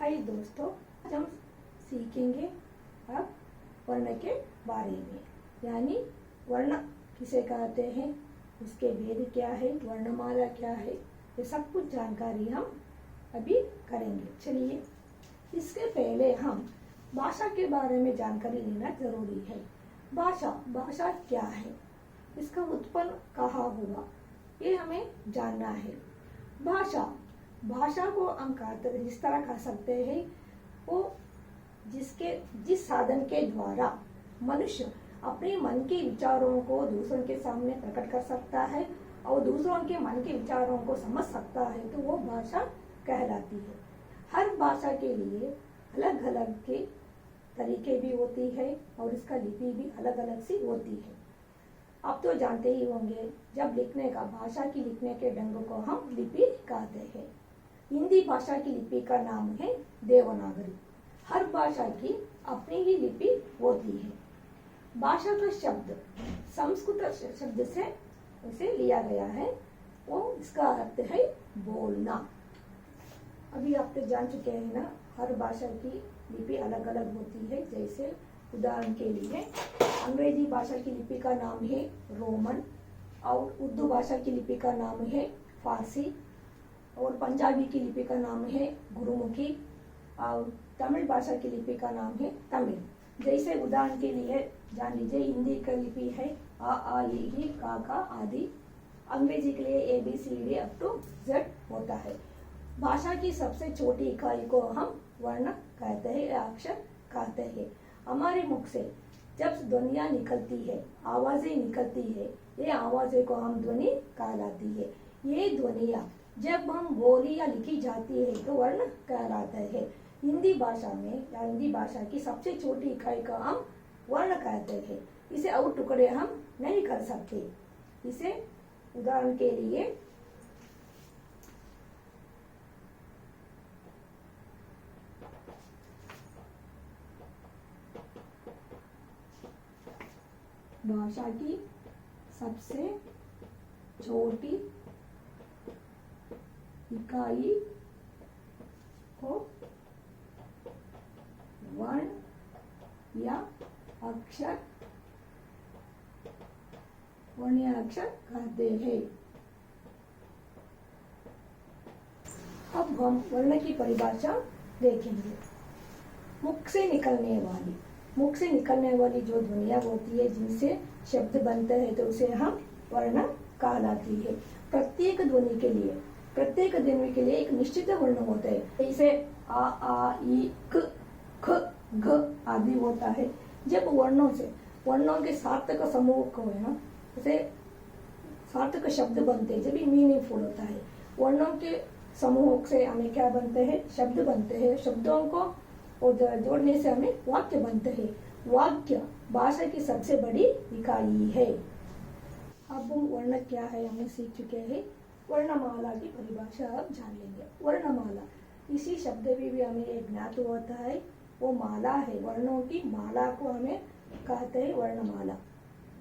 हाय दोस्तों, आज हम सीखेंगे अब वर्ण के बारे में, यानी वर्ण किसे कहते हैं, उसके भेद क्या है, वर्णमाला क्या है, ये सब कुछ जानकारी हम अभी करेंगे। चलिए, इसके पहले हम भाषा के बारे में जानकारी लेना जरूरी है। भाषा क्या है, इसका उत्पन्न कहाँ हुआ, ये हमें जानना है। भाषा को हम जिस तरह कह सकते हैं, वो जिस साधन के द्वारा मनुष्य अपने मन के विचारों को दूसरों के सामने प्रकट कर सकता है और दूसरों के मन के विचारों को समझ सकता है, तो वो भाषा कहलाती है। हर भाषा के लिए अलग अलग के तरीके भी होती है और इसका लिपि भी अलग अलग सी होती है। आप तो जानते ही होंगे, जब लिखने का भाषा की लिखने के ढंग को हम लिपि कहते हैं। हिंदी भाषा की लिपि का नाम है देवनागरी। हर भाषा की अपनी ही लिपि होती है। भाषा का शब्द संस्कृत शब्द से उसे लिया गया है, वो इसका अर्थ है बोलना। अभी आप तो जान चुके हैं ना, हर भाषा की लिपि अलग अलग होती है। जैसे उदाहरण के लिए अंग्रेजी भाषा की लिपि का नाम है रोमन, और उर्दू भाषा की लिपि का नाम है फारसी, और पंजाबी की लिपि का नाम है गुरुमुखी, और तमिल भाषा की लिपि का नाम है तमिल। जैसे उदाहरण के लिए जान लीजिए, हिंदी का लिपि है आ ई ई का आदि। अंग्रेजी के लिए ABCD अप टू Z होता है। भाषा की सबसे छोटी इकाई को हम वर्ण कहते हैं या अक्षर कहते हैं। हमारे मुख से जब ध्वनियाँ निकलती है, आवाजें निकलती है, ये आवाजें को हम ध्वनि कहलाती है। ये ध्वनियाँ जब हम बोली या लिखी जाती है तो वर्ण कहलाता है। हिंदी भाषा में या हिंदी भाषा की सबसे छोटी इकाई का हम वर्ण कहते हैं। इसे और टुकड़े हम नहीं कर सकते। इसे उदाहरण के लिए भाषा की सबसे छोटी इकाई को वर्ण या अक्षर कहते हैं। अब हम वर्ण की परिभाषा देखेंगे। मुख से निकलने वाली जो ध्वनियाँ होती है, जिनसे शब्द बनते हैं, तो उसे हम वर्ण कहलाती है। प्रत्येक ध्वनि के लिए एक निश्चित वर्ण होता है। जैसे आ ई क ख घ आदि होता है। जब वर्णों के सार्थक समूह को है ना, उसे सार्थक शब्द बनते हैं, जब भी मीनिंगफुल होता है। वर्णों के समूह से हमें क्या बनते हैं, शब्द बनते हैं। शब्दों को और जोड़ने से हमें वाक्य बनते हैं। वाक्य भाषा की सबसे बड़ी इकाई है। अब वर्ण क्या है हमें सीख चुके हैं। वर्णमाला की परिभाषा अब जान लेंगे। वर्णमाला, इसी शब्द में भी हमें एक ज्ञात होता है, वो माला है। वर्णों की माला को हमें कहते हैं वर्णमाला।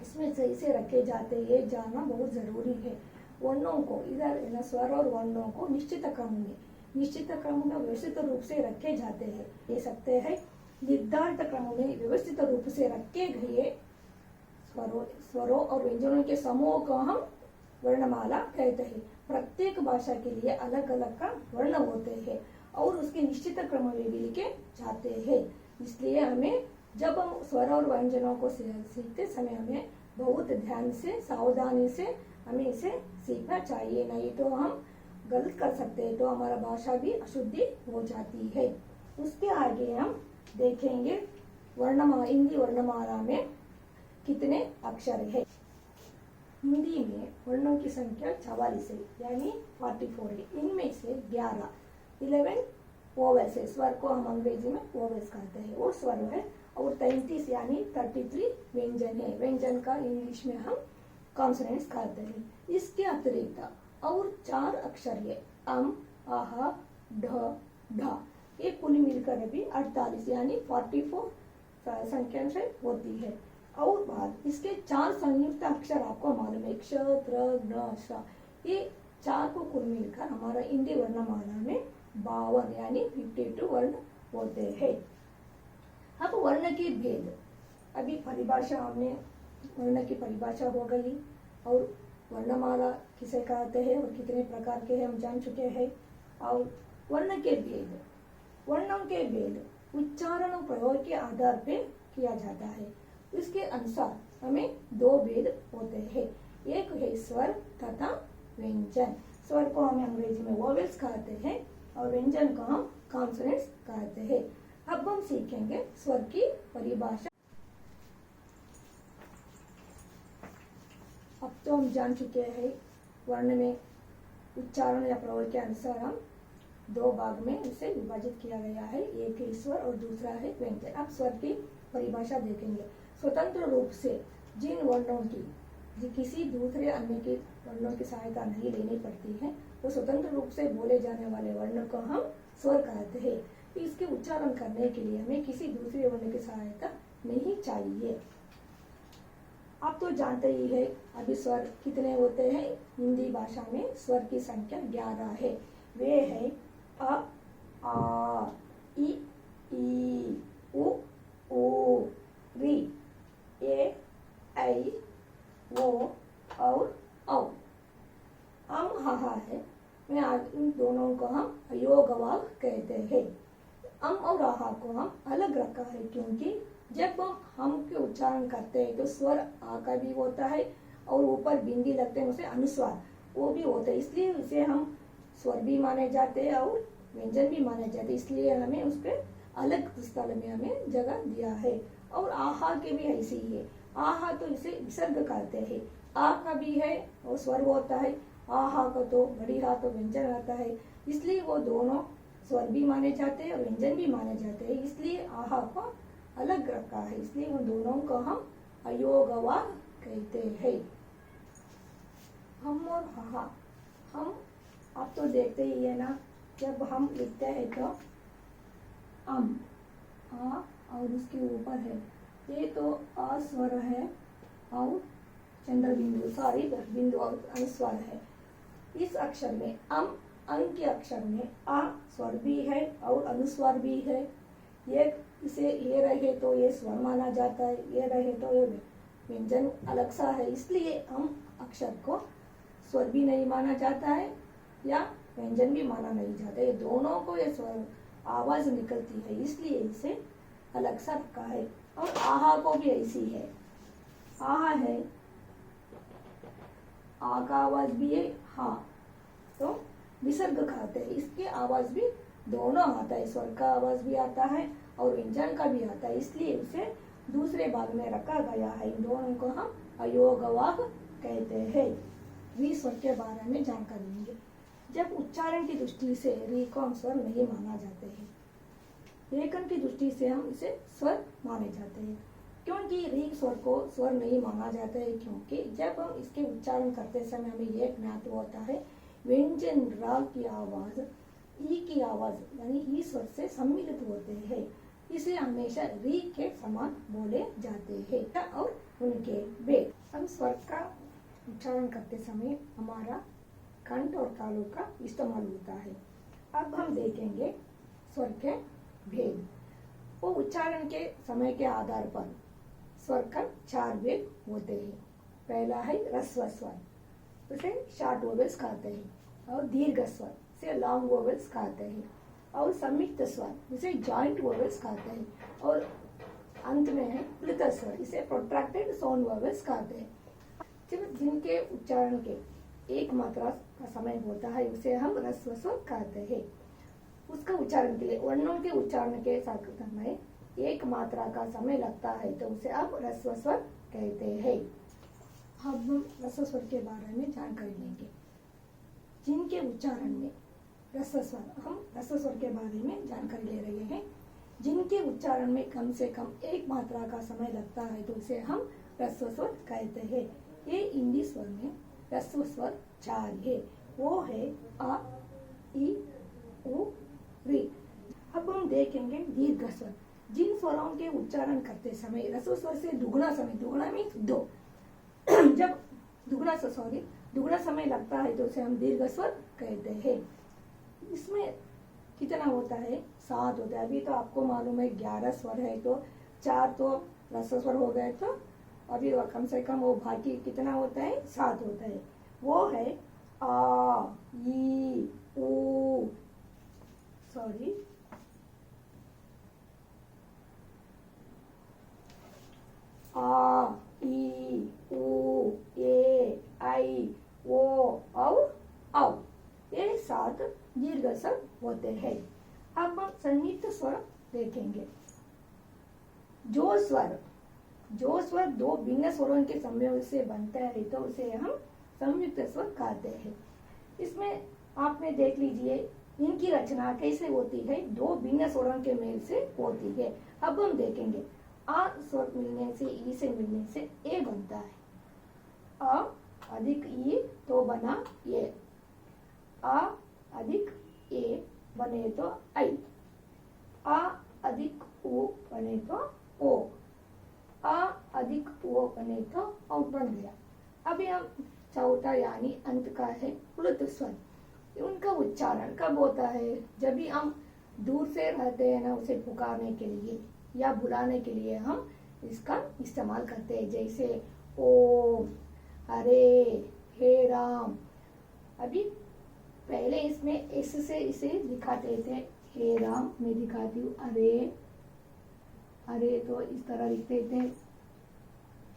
इसमें सही से रखे जाते हैं, ये जानना बहुत जरूरी है। वर्णों को इधर स्वर और वर्णों को निश्चित क्रम में व्यवस्थित रूप से रखे जाते हैं। ये सकते हैं निर्धारित क्रम में व्यवस्थित रूप से रखे गए स्वरों और व्यंजनों के समूह को हम वर्णमाला कहते हैं। प्रत्येक भाषा के लिए अलग अलग का वर्ण होते हैं और उसके निश्चित क्रम में भी लिखे जाते हैं। इसलिए हमें जब हम स्वर और व्यंजनों को सीखते समय हमें बहुत ध्यान से, सावधानी से हमें इसे सीखना चाहिए, नहीं तो हम गलत कर सकते हैं, तो हमारा भाषा भी अशुद्धि हो जाती है। उसके आगे हम देखेंगे हिंदी वर्णमाला में कितने अक्षर है। हिंदी में वर्णों की संख्या 44 है, यानी 44 है। इनमें से 11 वोवेल्स है। स्वर को हम अंग्रेजी में वोवेल्स कहते हैं, वो स्वर है। और 33 यानी 33 व्यंजन है। व्यंजन का इंग्लिश में हम कॉन्सोनेंट्स कहते हैं। इसके अतिरिक्त और 4 अक्षर है, अम, आह, ढ, ढ। ये कुल मिलकर भी 48 यानी 44 संख्या से होती है। और बाद इसके 4 संयुक्त अक्षर आपको मालूम है, क्ष, त्र, ज्ञ, श। ये 4 को कुल मिलकर हमारा हिंदी वर्णमाला में 52 यानी 52 वर्ण होते हैं। अब वर्ण के भेद, अभी परिभाषा हमने वर्ण की परिभाषा हो गई और वर्णमाला किसे कहते हैं और कितने प्रकार के हैं हम जान चुके हैं। और वर्ण के भेद, वर्णों के भेद उच्चारण और प्रयोग के आधार पे किया जाता है। इसके अनुसार हमें दो भेद होते हैं, एक है स्वर तथा व्यंजन। स्वर को हमें अंग्रेजी में वोवेल्स कहते हैं और व्यंजन को हम कॉन्सोनेंट्स कहते हैं। अब हम सीखेंगे स्वर की परिभाषा। अब तो हम जान चुके हैं वर्ण में उच्चारण या प्रयोग के अनुसार हम दो भाग में इसे विभाजित किया गया है, एक है स्वर और दूसरा है व्यंजन। अब स्वर की परिभाषा देखेंगे। स्वतंत्र रूप से जिन वर्णों की किसी दूसरे अन्य के वर्णों की सहायता नहीं लेनी पड़ती है तो स्वतंत्र रूप से बोले जाने वाले वर्ण को हम स्वर कहते हैं। इसके उच्चारण करने के लिए हमें किसी दूसरे वर्ण की सहायता नहीं चाहिए। आप तो जानते ही है अभी स्वर कितने होते हैं। हिंदी भाषा में स्वर की संख्या 11 है। वे है अ, आ, इ, उ, ओ, री, ए, ऐ, ओ और औ। हा है, मैं आज इन दोनों को हम अयोगवाग कहते हैं। और आहा को हम अलग रखा है क्योंकि जब हम के उच्चारण करते हैं तो स्वर आ का भी होता है और ऊपर बिंदी लगते हैं उसे अनुस्वार वो भी होता है, इसलिए इसे हम स्वर भी माने जाते हैं और व्यंजन भी माने जाते हैं। इसलिए हमें उस पर अलग स्थल में हमें जगह दिया है। और आहा के भी ऐसे ही है। आहा तो इसे विसर्ग कहते हैं। आ का भी है और स्वर होता है। आहा का तो बड़ी हा तो व्यंजन आता है, इसलिए वो दोनों स्वर भी माने जाते हैं और व्यंजन भी माने जाते हैं। इसलिए आहा को अलग रखा है, इसलिए उन दोनों को हम अयोगवाग कहते हैं। हम और हा, हम आप तो देखते ही है ना, जब हम लिखते हैं तो आ और उसके ऊपर है, ये तो आ स्वर है और चंद्र बिंदु सॉरी बिंदु और अनुस्वार है। इस अक्षर में अं के अक्षर में आ स्वर भी है और अनुस्वार भी है। ये इसे ये रहे तो ये स्वर माना जाता है, ये रहे तो ये व्यंजन अलग सा है, इसलिए हम अक्षर को स्वर भी नहीं माना जाता है या व्यंजन भी माना नहीं जाता। ये दोनों को ये स्वर आवाज निकलती है, इसलिए इसे अलग सा रखा है। और आहा को भी ऐसी है। आहा है, आ का आवाज भी है, हा तो विसर्ग कहते हैं, इसकी आवाज भी दोनों आता है, स्वर का आवाज भी आता है और व्यंजन का भी आता है, इसलिए उसे दूसरे भाग में रखा गया है। इन दोनों को हम अयोगवाग कहते हैं। री स्वर के बारे में जानकारी लेंगे। जब उच्चारण की दृष्टि से री को हम स्वर नहीं माना जाते हैं, लेखन की दृष्टि से हम इसे स्वर माने जाते हैं। क्योंकि री स्वर को स्वर नहीं माना जाता है क्योंकि जब हम इसके उच्चारण करते समय हमें यह ज्ञात होता है व्यंजन रा की आवाज ई की आवाज यानी ई स्वर से सम्मिलित होते हैं, इसे हमेशा री के समान बोले जाते हैं। और उनके भेद, हम स्वर का उच्चारण करते समय हमारा कंठ और तालु का इस्तेमाल होता है। अब हम देखेंगे स्वर के भेद। वो उच्चारण के समय के आधार पर स्वर का 4 भेद होते हैं। पहला है ह्रस्व स्वर, उसे शॉर्ट वोवेल्स कहते हैं, और दीर्घ स्वर से लॉन्ग वोवेल्स कहते हैं, और संयुक्त स्वर इसे जॉइंट वोवेल्स कहते हैं, और अंत में है प्लुत स्वर, इसे प्रोट्रैक्टेड साउंड वोवेल्स कहते हैं। जब जिनके उच्चारण के एक मात्रा का समय होता है उसे हम ह्रस्व स्वर कहते हैं। उसका उच्चारण के लिए वर्णों के उच्चारण के समय एक मात्रा का समय लगता है तो उसे आप ह्रस्व स्वर कहते हैं। अब हम ह्रस्व स्वर के बारे में जानकारी लेंगे। जिनके उच्चारण में ह्रस्व स्वर, हम ह्रस्व स्वर के बारे में जानकारी ले रहे हैं। जिनके उच्चारण में कम से कम एक मात्रा का समय लगता है तो उसे हम ह्रस्व स्वर कहते हैं। ये हिंदी स्वर में ह्रस्व स्वर 4 है, वो है आ, ई, उ, री। अब हम देखेंगे दीर्घ स्वर। जिन स्वरों के उच्चारण करते समय ह्रस्व स्वर से दुगुना समय, दुगुना मीन्स 2, जब दुगुना समय लगता है तो उसे हम दीर्घ स्वर कहते हैं। इसमें कितना होता है, 7 होता है। अभी तो आपको मालूम है 11 स्वर है, तो 4 तो रस्व स्वर हो गए, तो अभी कम से कम वो बाकी कितना होता है, 7 होता है। वो है आ, ई, ऊ, सॉरी, आ, ई, ऊ, ए, आई, ओ और औ, ये 7 दीर्घ स्वर होते हैं। अब हम संयुक्त स्वर देखेंगे। जो स्वर 2 भिन्न स्वरों के संयोग से बनता है तो उसे हम संयुक्त स्वर कहते हैं। इसमें आपने देख लीजिए इनकी रचना कैसे होती है, 2 भिन्न स्वरों के मेल से होती है। अब हम देखेंगे आ स्वर मिलने से, ई से मिलने से ए बनता है। आ अधिक ई तो बना ये, आ अधिक ए बने तो आई, आ अधिक ओ बने तो ओ, आ अधिक ओ बने तो औ बन गया। अभी हम चौथा यानी अंत का है प्लुत स्वर। उनका उच्चारण कब होता है, जब भी हम दूर से रहते हैं ना, उसे पुकारने के लिए या बुलाने के लिए हम इसका इस्तेमाल करते हैं, जैसे ओम, हरे, हे राम। अभी पहले इसमें एस से इसे दिखाते थे, हे राम मैं दिखाती हूँ, अरे तो इस तरह लिखते थे,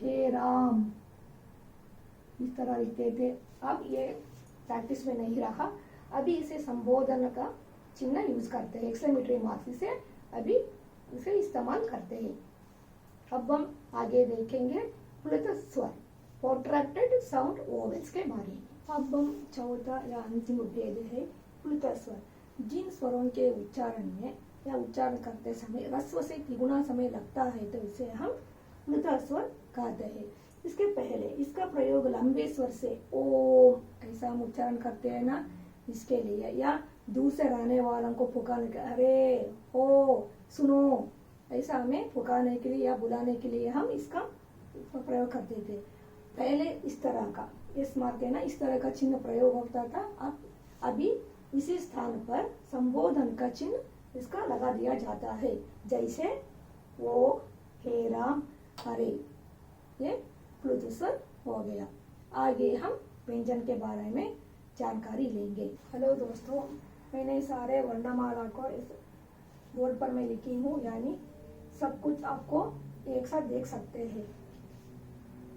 हे राम इस तरह लिखते थे। अब ये प्रैक्टिस में नहीं रहा, अभी इसे संबोधन का चिन्ह यूज करते हैं, एक्सक्लेमेटरी मार्क से अभी इसे इस्तेमाल करते हैं। अब हम आगे देखेंगे प्लुत स्वर, प्रोट्रैक्टेड साउंड वोवेल्स के बारे में। अब हम चौथा या अंतिम भेद है प्लुत स्वर। जिन स्वरों के उच्चारण में या उच्चारण करते समय रस्व से तिगुना समय लगता है तो इसे हम प्लुत स्वर कहते हैं। इसके पहले इसका प्रयोग लंबे स्वर से ओम ऐसा हम उच्चारण करते हैं ना, इसके लिए, या दूर से रहने वालों को पुकारने के, अरे ओ सुनो, ऐसा हमें पुकारने के लिए या बुलाने के लिए हम इसका प्रयोग करते थे। पहले इस तरह का इस मार्के ना इस तरह का चिन्ह प्रयोग होता था। अब अभी इसी स्थान पर संबोधन का चिन्ह इसका लगा दिया जाता है, जैसे वो, हे राम, हरे, ये प्लुत स्वर हो गया। आगे हम व्यंजन के बारे में जानकारी लेंगे। हेलो दोस्तों, मैंने सारे वर्णमाला को इस बोर्ड पर मैं लिखी हूँ, यानी सब कुछ आपको एक साथ देख सकते हैं।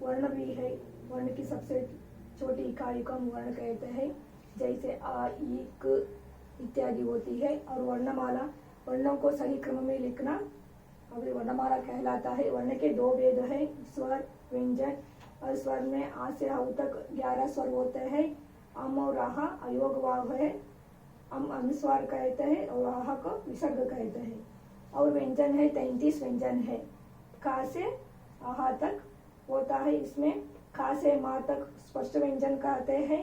वर्ण भी है, वर्ण की सबसे छोटी इकाई को हम वर्ण कहते हैं, जैसे आ, ई, क इत्यादि होती है। और वर्णमाला, वर्णों को सही क्रम में लिखना अभी वर्णमाला कहलाता है। वर्ण के 2 भेद है, स्वर, व्यंजन। और स्वर में आ से औ तक 11 स्वर होते हैं। अम और आहा अयोग वाव है, अम अनुस्वार कहते हैं और आहा को विसर्ग कहते हैं। और व्यंजन है 33 व्यंजन है। का से आहा तक होता है, इसमें का से मा तक स्पष्ट व्यंजन कहते हैं।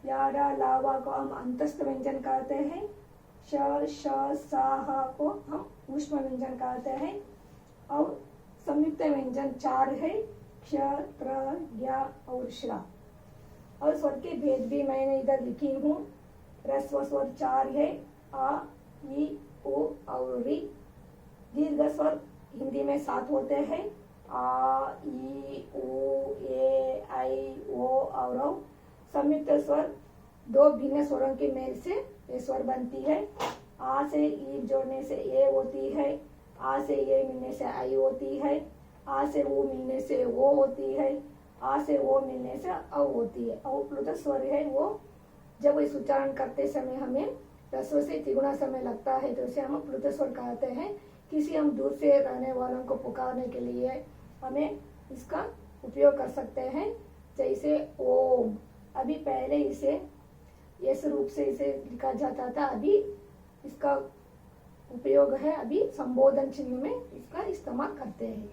यारा लावा को हम अंतस्थ व्यंजन कहते हैं। श, श, सा, हा को हम ऊष्म व्यंजन कहते हैं। और संयुक्त व्यंजन 4 है, क्ष, त्र, ज्ञ और श्रा। और स्वर के भेद भी मैंने इधर लिखी हूँ। ह्रस्व स्वर 4 है, आ, ई, उ और री। दीर्घ स्वर हिंदी में 7 होते हैं, आ, ई, उ, ए, आई, ओ और औ। संयुक्त स्वर 2 भिन्न स्वरों के मेल से ये स्वर बनती है। आ से ई जोड़ने से ए होती है, आ से ए मिलने से आई होती है, आ से ऊ मिलने से वो होती है, आ से वो मिलने से औ होती है। और प्लुत स्वर है वो जब इस उच्चारण करते समय हमें रस्व से तिगुना समय लगता है तो उसे हम प्लुत स्वर कहते हैं। किसी हम दूर से रहने वालों को पुकारने के लिए हमें इसका उपयोग कर सकते हैं, जैसे ओम। अभी पहले इसे इस रूप से इसे लिखा जाता था, अभी इसका उपयोग है, अभी संबोधन चिन्ह में इसका इस्तेमाल करते हैं।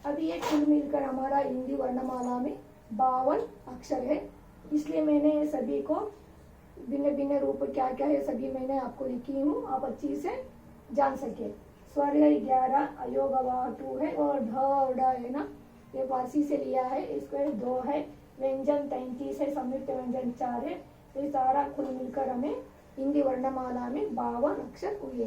अभी ये कुल मिलकर हमारा हिंदी वर्णमाला में 52 अक्षर है, इसलिए मैंने ये सभी को भिन्न भिन्न रूप क्या क्या है सभी मैंने आपको लिखी हूँ, आप अच्छी से जान सके। स्वर है 11, अयोग 2 है और ढ और ड है ना, ये फारसी से लिया है, इसको 2 है। व्यंजन 33 है, संयुक्त व्यंजन 4 है। ये सारा कुल मिलकर हमें हिंदी वर्णमाला में 52 अक्षर हुए